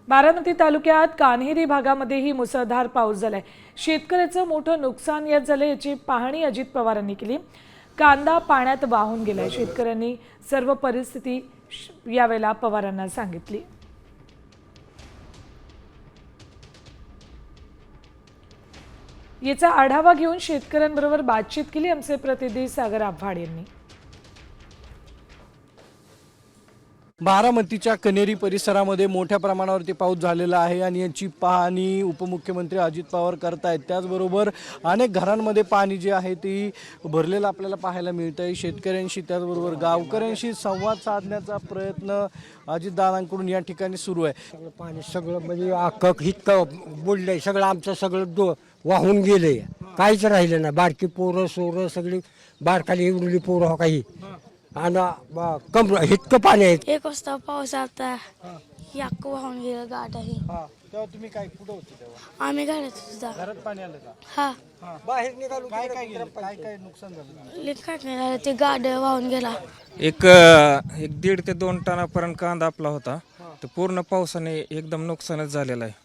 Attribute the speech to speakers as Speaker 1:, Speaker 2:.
Speaker 1: बारामती तालुक्यात कान्हेरी भागामध्येही मुसळधार पाऊस झालाय। शेतकऱ्याचं मोठं नुकसान यात झालं, याची पाहणी अजित पवारांनी केली। कांदा पाण्यात वाहून गेलाय। शेतकऱ्यांनी सर्व परिस्थिती यावेळेला पवारांना सांगितली। याचा आढावा घेऊन शेतकऱ्यांबरोबर बातचीत केली आमचे प्रतिनिधी सागर आव्हाड यांनी।
Speaker 2: बारामतीच्या कन्हेरी परिसरामध्ये मोठ्या प्रमाणावरती पाऊस झालेला आहे आणि यांची पाहणी उपमुख्यमंत्री अजित पवार करतायत। त्याचबरोबर अनेक घरांमध्ये पाणी जे आहे ते भरलेलं आपल्याला पाहायला मिळतं आहे। शेतकऱ्यांशी त्याचबरोबर गावकऱ्यांशी संवाद साधण्याचा प्रयत्न अजितदादांकडून या ठिकाणी सुरू आहे।
Speaker 3: सगळं पाणी सगळं म्हणजे अख्खं इतकं बुडलंय, सगळं आमचं सगळं वाहून गेलंय, काहीच राहिलं नाही। बारकी पोरं सोरं सगळी बारकाली उरली पोरं हो काही आणि इतकं पाणी आहे।
Speaker 4: 1 वाजता पाऊस आता याक वाहून गेलं गाडही।
Speaker 2: तेव्हा तुम्ही काय कुठं होते तेव्हा?
Speaker 4: आम्ही घरात सुद्धा
Speaker 2: घरात पाणी आलं का?
Speaker 4: हा
Speaker 2: बाहेर निघालो काय काय गेलं? काय काय नुकसान झालं?
Speaker 4: लिखाट नाही झालं, ते गाड्या वाहून गेला।
Speaker 5: एक 1.5 ते 2 टनापर्यंत कांदा आपला होता, तर पूर्ण पावसाने एकदम नुकसानच झालेलं आहे।